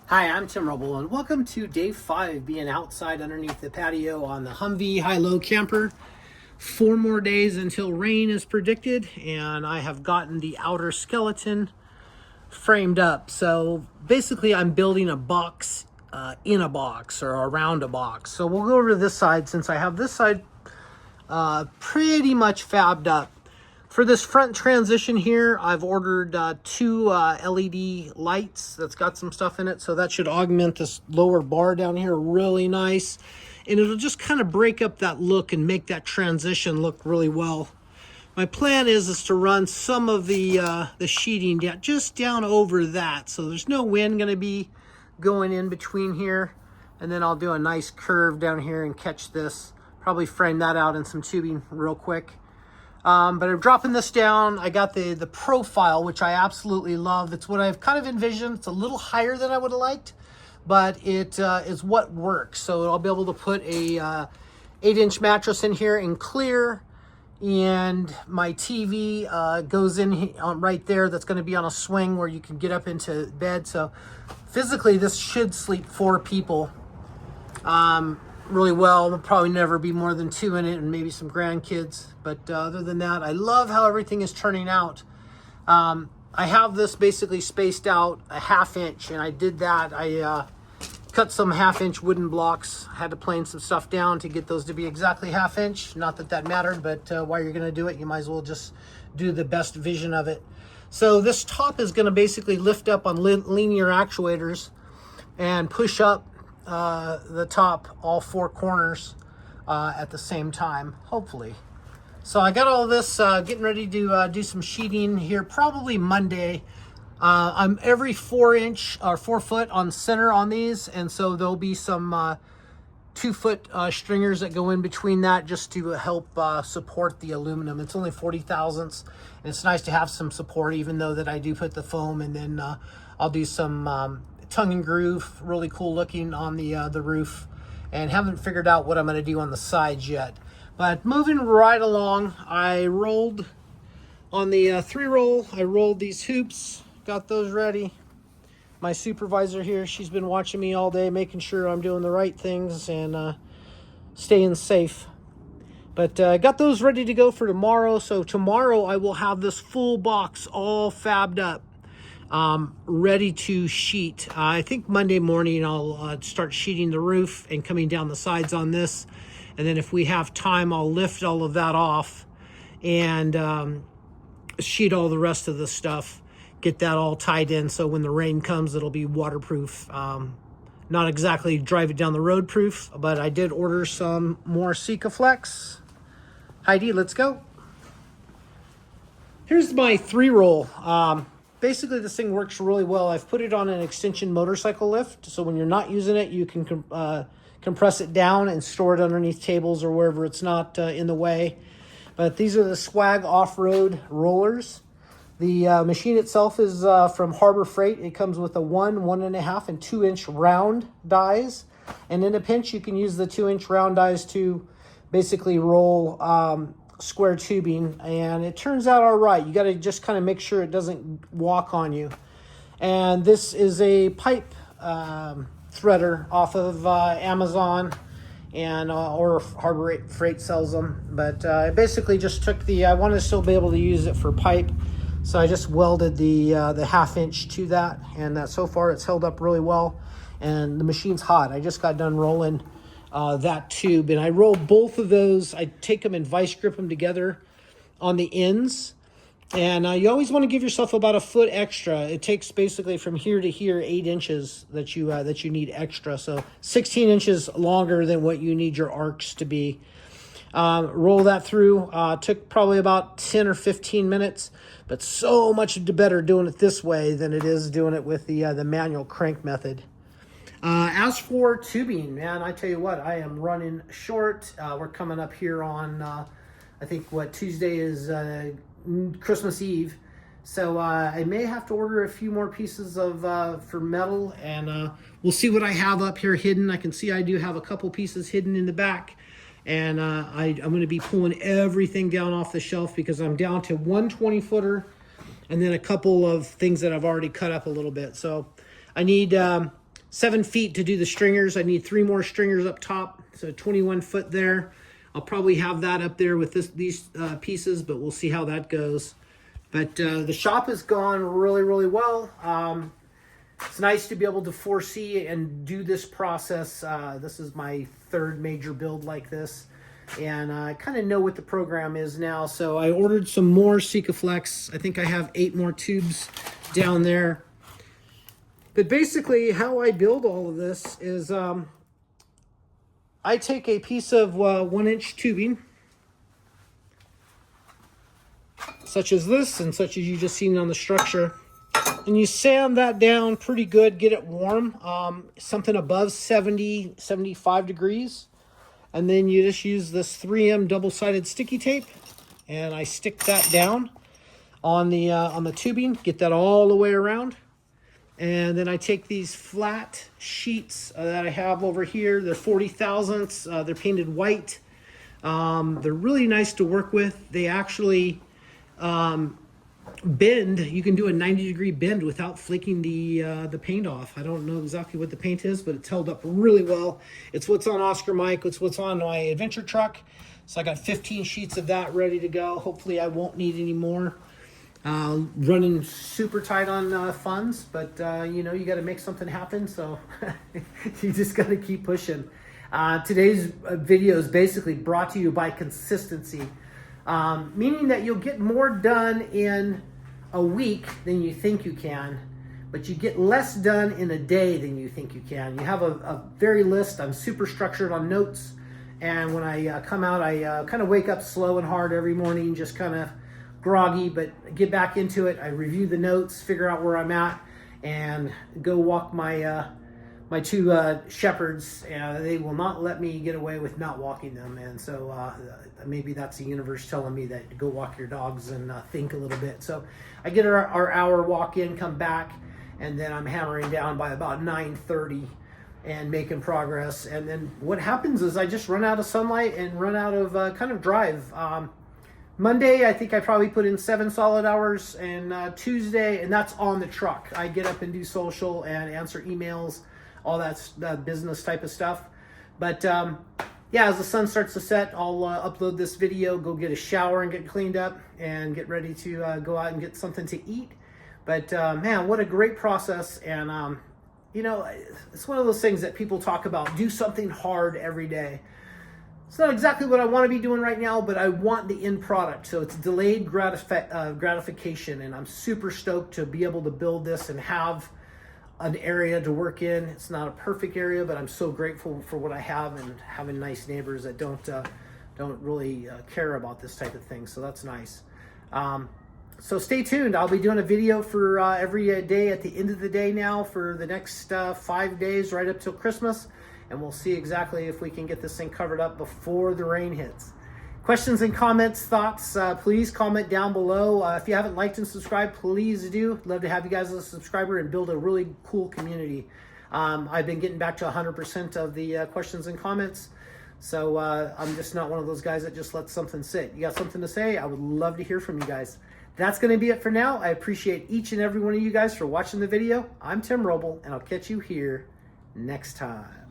Hi, I'm Tim Rubble, and welcome to day 5, being outside underneath the patio on the Humvee Hilow camper. 4 more days until rain is predicted, and I have gotten the outer skeleton framed up. So basically I'm building a box in a box or around a box. So we'll go over to this side since I have this side pretty much fabbed up. For this front transition here, I've ordered 2 LED lights that's got some stuff in it, so that should augment this lower bar down here really nice, and it'll just kind of break up that look and make that transition look really well. My plan is to run some of the sheeting down, just down over that, so there's no wind going to be going in between here, and then I'll do a nice curve down here and catch this. Probably frame that out in some tubing real quick. But I'm dropping this down. I got the profile, which I absolutely love. It's what I've kind of envisioned. It's a little higher than I would have liked, but it is what works. So I'll be able to put a 8-inch mattress in here in clear, and my TV goes in right there. That's going to be on a swing where you can get up into bed. So physically, this should sleep 4 people really well. There'll probably never be more than 2 in it, and maybe some grandkids. But other than that, I love how everything is turning out. I have this basically spaced out a 1/2 inch, and I did that. I cut some 1/2 inch wooden blocks, had to plane some stuff down to get those to be exactly 1/2 inch. Not that that mattered, but while you're going to do it, you might as well just do the best vision of it. So this top is going to basically lift up on linear actuators and push up the top, all 4 corners at the same time, hopefully. So I got all this getting ready to do some sheeting here probably Monday. I'm every 4 inch or 4 foot on center on these, and so there'll be some 2 foot stringers that go in between that just to help support the aluminum. It's only 40 thousandths, and it's nice to have some support, even though that I do put the foam, and then I'll do some tongue and groove, really cool looking on the roof, and haven't figured out what I'm going to do on the sides yet. But moving right along, I rolled on the 3-roll. I rolled these hoops, got those ready. My supervisor here, she's been watching me all day, making sure I'm doing the right things and staying safe. But I got those ready to go for tomorrow. So tomorrow I will have this full box all fabbed up, ready to sheet. I think Monday morning I'll start sheeting the roof and coming down the sides on this, and then if we have time I'll lift all of that off and sheet all the rest of the stuff, get that all tied in so when the rain comes it'll be waterproof. Not exactly drive it down the road proof, but I did order some more Sikaflex. Heidi, let's go. Here's my 3-roll. Basically, this thing works really well. I've put it on an extension motorcycle lift, so when you're not using it, you can compress it down and store it underneath tables or wherever it's not in the way. But these are the Swag off-road rollers. The machine itself is from Harbor Freight. It comes with a 1, 1.5, and 2-inch round dies. And in a pinch, you can use the 2-inch round dies to basically roll square tubing, and it turns out all right. You got to just kind of make sure it doesn't walk on you. And this is a pipe threader off of Amazon, and or Harbor Freight sells them. But I basically just took I want to still be able to use it for pipe, so I just welded the 1/2 inch to that, and so far it's held up really well. And the machine's hot. I just got done rolling that tube, and I roll both of those. I take them and vice grip them together on the ends, and you always want to give yourself about a foot extra. It takes basically from here to here 8 inches that you need extra, so 16 inches longer than what you need your arcs to be. Roll that through. Took probably about 10 or 15 minutes, but so much better doing it this way than it is doing it with the manual crank method. As for tubing, man, I tell you what, I am running short. We're coming up here on, I think Tuesday is Christmas Eve. So I may have to order a few more pieces of for metal, and we'll see what I have up here hidden. I can see I do have a couple pieces hidden in the back, and I'm going to be pulling everything down off the shelf because I'm down to 1 20-footer and then a couple of things that I've already cut up a little bit. So I need 7 feet to do the stringers. I need 3 more stringers up top, so 21 foot there. I'll probably have that up there with these pieces, but we'll see how that goes. But the shop has gone really, really well. It's nice to be able to foresee and do this process. This is my 3rd major build like this, and I kind of know what the program is now. So I ordered some more Sikaflex. I think I have 8 more tubes down there. But basically how I build all of this is I take a piece of 1-inch tubing, such as this and such as you just seen on the structure, and you sand that down pretty good, get it warm, something above 70, 75 degrees. And then you just use this 3M double-sided sticky tape, and I stick that down on the tubing, get that all the way around. And then I take these flat sheets that I have over here. They're 40 thousandths. They're painted white. They're really nice to work with. They actually bend. You can do a 90-degree bend without flaking the paint off. I don't know exactly what the paint is, but it's held up really well. It's what's on Oscar Mike. It's what's on my adventure truck. So I got 15 sheets of that ready to go. Hopefully I won't need any more. Running super tight on funds, but you know, you got to make something happen, so you just got to keep pushing. Today's video is basically brought to you by consistency, meaning that you'll get more done in a week than you think you can, but you get less done in a day than you think you can. You have a very list. I'm super structured on notes, and when I come out, I kind of wake up slow and hard every morning, just kind of groggy, but get back into it. I review the notes, figure out where I'm at, and go walk my my 2 shepherds. They will not let me get away with not walking them, and so maybe that's the universe telling me that go walk your dogs and think a little bit. So I get our hour walk in, come back, and then I'm hammering down by about 9:30 and making progress. And then what happens is I just run out of sunlight and run out of kind of drive. Monday, I think I probably put in 7 solid hours, and Tuesday, and that's on the truck. I get up and do social and answer emails, all that business type of stuff. But yeah, as the sun starts to set, I'll upload this video, go get a shower and get cleaned up, and get ready to go out and get something to eat. But man, what a great process. And you know, it's one of those things that people talk about, do something hard every day. It's not exactly what I want to be doing right now, but I want the end product. So it's delayed gratification, and I'm super stoked to be able to build this and have an area to work in. It's not a perfect area, but I'm so grateful for what I have, and having nice neighbors that don't really care about this type of thing. So that's nice. So stay tuned. I'll be doing a video for every day at the end of the day now for the next 5 days right up till Christmas. And we'll see exactly if we can get this thing covered up before the rain hits. Questions and comments, thoughts, please comment down below. If you haven't liked and subscribed, please do. Love to have you guys as a subscriber and build a really cool community. I've been getting back to 100% of the questions and comments. So I'm just not one of those guys that just lets something sit. You got something to say? I would love to hear from you guys. That's going to be it for now. I appreciate each and every one of you guys for watching the video. I'm Tim Roble, and I'll catch you here next time.